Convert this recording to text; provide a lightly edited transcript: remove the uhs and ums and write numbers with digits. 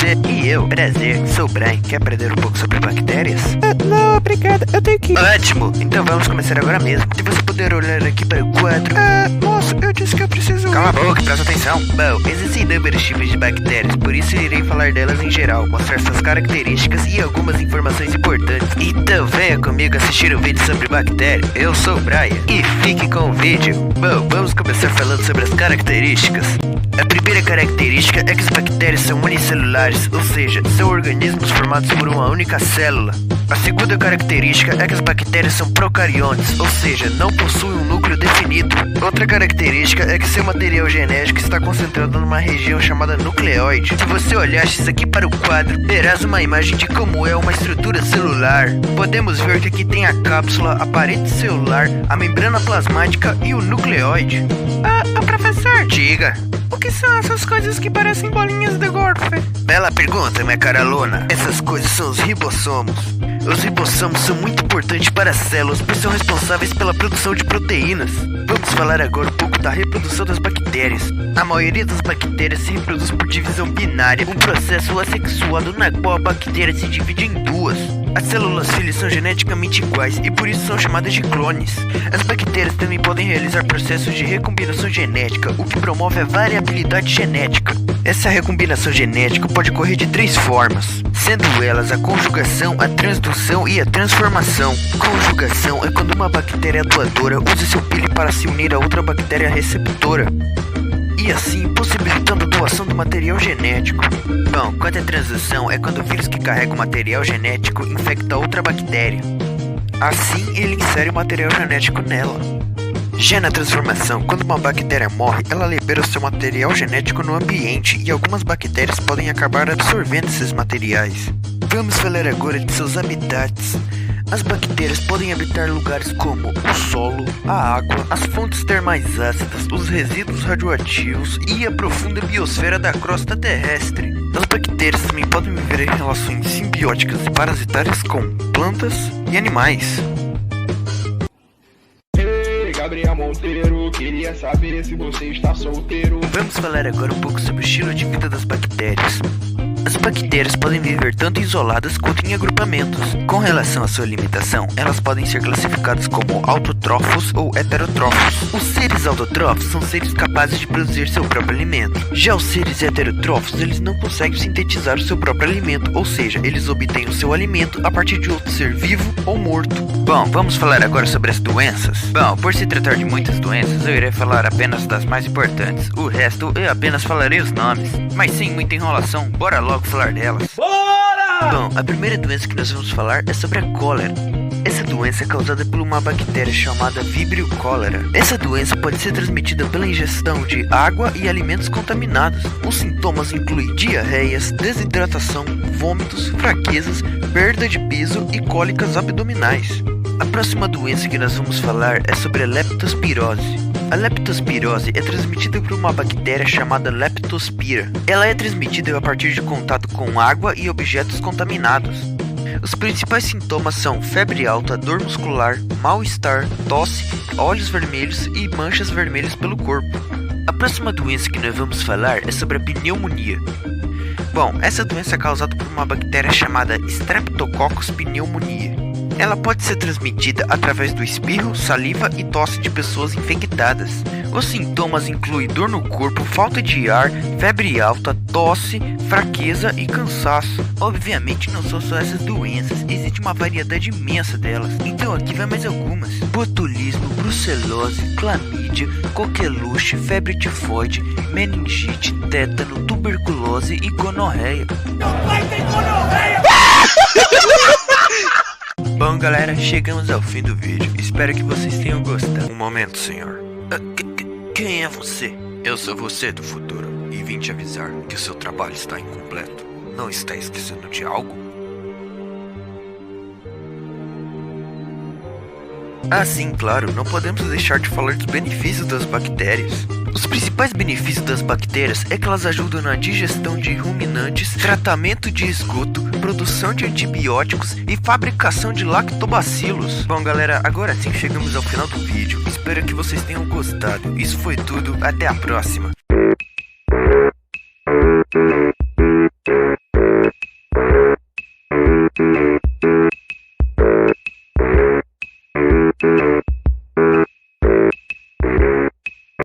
você. E eu, prazer, sou o Brian. Quer aprender um pouco sobre bactérias? Não, obrigado, eu tenho que ir. Ótimo, então vamos começar agora mesmo. Se você puder olhar aqui para o quadro. Moço, eu disse que eu preciso Cala a ir. boca, presta atenção. Bom, existem inúmeros tipos de bactérias, por isso irei falar delas em geral, mostrar suas características e algumas informações importantes. Então venha comigo assistir um vídeo sobre bactérias. Eu sou o Brian e fique com o vídeo. Bom, vamos começar falando sobre as características. A primeira característica é que as bactérias são unicelulares, ou seja, são organismos formados por uma única célula. A segunda característica é que as bactérias são procariontes, ou seja, não possuem um núcleo definido. Outra característica é que seu material genético está concentrado numa região chamada nucleóide. Se você olhasse aqui para o quadro, terás uma imagem de como é uma estrutura celular. Podemos ver que aqui tem a cápsula, a parede celular, a membrana plasmática e o nucleóide. Professor, Diga. o que são essas coisas que parecem bolinhas de golfe? Bela pergunta, minha cara Luna. Essas coisas são os ribossomos. Os ribossomos são muito importantes para as células, pois são responsáveis pela produção de proteínas. Vamos falar agora um pouco da reprodução das bactérias. A maioria das bactérias se reproduz por divisão binária, um processo assexuado na qual a bactéria se divide em duas. As células filhas são geneticamente iguais e por isso são chamadas de clones. As bactérias também podem realizar processos de recombinação genética, o que promove a variabilidade genética. Essa recombinação genética pode ocorrer de três formas, sendo elas a conjugação, a transdução e a transformação. Conjugação é quando uma bactéria doadora usa seu pili para se unir a outra bactéria receptora, e assim possibilitando a doação do material genético. Bom, quanto à transdução, é quando o vírus que carrega o material genético infecta outra bactéria. Assim, ele insere o material genético nela. Já na transformação, quando uma bactéria morre, ela libera o seu material genético no ambiente e algumas bactérias podem acabar absorvendo esses materiais. Vamos falar agora de seus habitats. As bactérias podem habitar lugares como o solo, a água, as fontes termais ácidas, os resíduos radioativos e a profunda biosfera da crosta terrestre. As bactérias também podem viver em relações simbióticas e parasitárias com plantas e animais. Gabriel Monteiro, queria saber se você está solteiro. Vamos falar agora um pouco sobre o estilo de vida das bactérias. As bactérias podem viver tanto isoladas quanto em agrupamentos. Com relação à sua alimentação, elas podem ser classificadas como autotrófos ou heterótrofos. Os seres autotrófos são seres capazes de produzir seu próprio alimento. Já os seres heterótrofos, eles não conseguem sintetizar o seu próprio alimento, ou seja, eles obtêm o seu alimento a partir de outro ser vivo ou morto. Bom, vamos falar agora sobre as doenças. Bom, por se tratar de muitas doenças, eu irei falar apenas das mais importantes. O resto eu apenas falarei os nomes. Mas sem muita enrolação, bora logo falar delas. Bora! Bom, a primeira doença que nós vamos falar é sobre a cólera. Essa doença é causada por uma bactéria chamada Vibrio cholera. Essa doença pode ser transmitida pela ingestão de água e alimentos contaminados. Os sintomas incluem diarreias, desidratação, vômitos, fraquezas, perda de peso e cólicas abdominais. A próxima doença que nós vamos falar é sobre a leptospirose. A leptospirose é transmitida por uma bactéria chamada Leptospira. Ela é transmitida a partir de contato com água e objetos contaminados. Os principais sintomas são febre alta, dor muscular, mal-estar, tosse, olhos vermelhos e manchas vermelhas pelo corpo. A próxima doença que nós vamos falar é sobre a pneumonia. Bom, essa doença é causada por uma bactéria chamada Streptococcus pneumoniae. Ela pode ser transmitida através do espirro, saliva e tosse de pessoas infectadas. Os sintomas incluem dor no corpo, falta de ar, febre alta, tosse, fraqueza e cansaço. Obviamente não são só essas doenças, existe uma variedade imensa delas. Então aqui vai mais algumas: botulismo, brucelose, clamídia, coqueluche, febre tifoide, meningite, tétano, tuberculose e gonorreia. Bom galera, chegamos ao fim do vídeo, espero que vocês tenham gostado. Um momento, senhor. Quem é você? Eu sou você do futuro e vim te avisar que o seu trabalho está incompleto. Não está esquecendo de algo? Ah sim, claro, não podemos deixar de falar dos benefícios das bactérias. Os principais benefícios das bactérias é que elas ajudam na digestão de ruminantes, tratamento de esgoto, produção de antibióticos e fabricação de lactobacilos. Bom galera, agora sim chegamos ao final do vídeo. Espero que vocês tenham gostado. Isso foi tudo, até a próxima.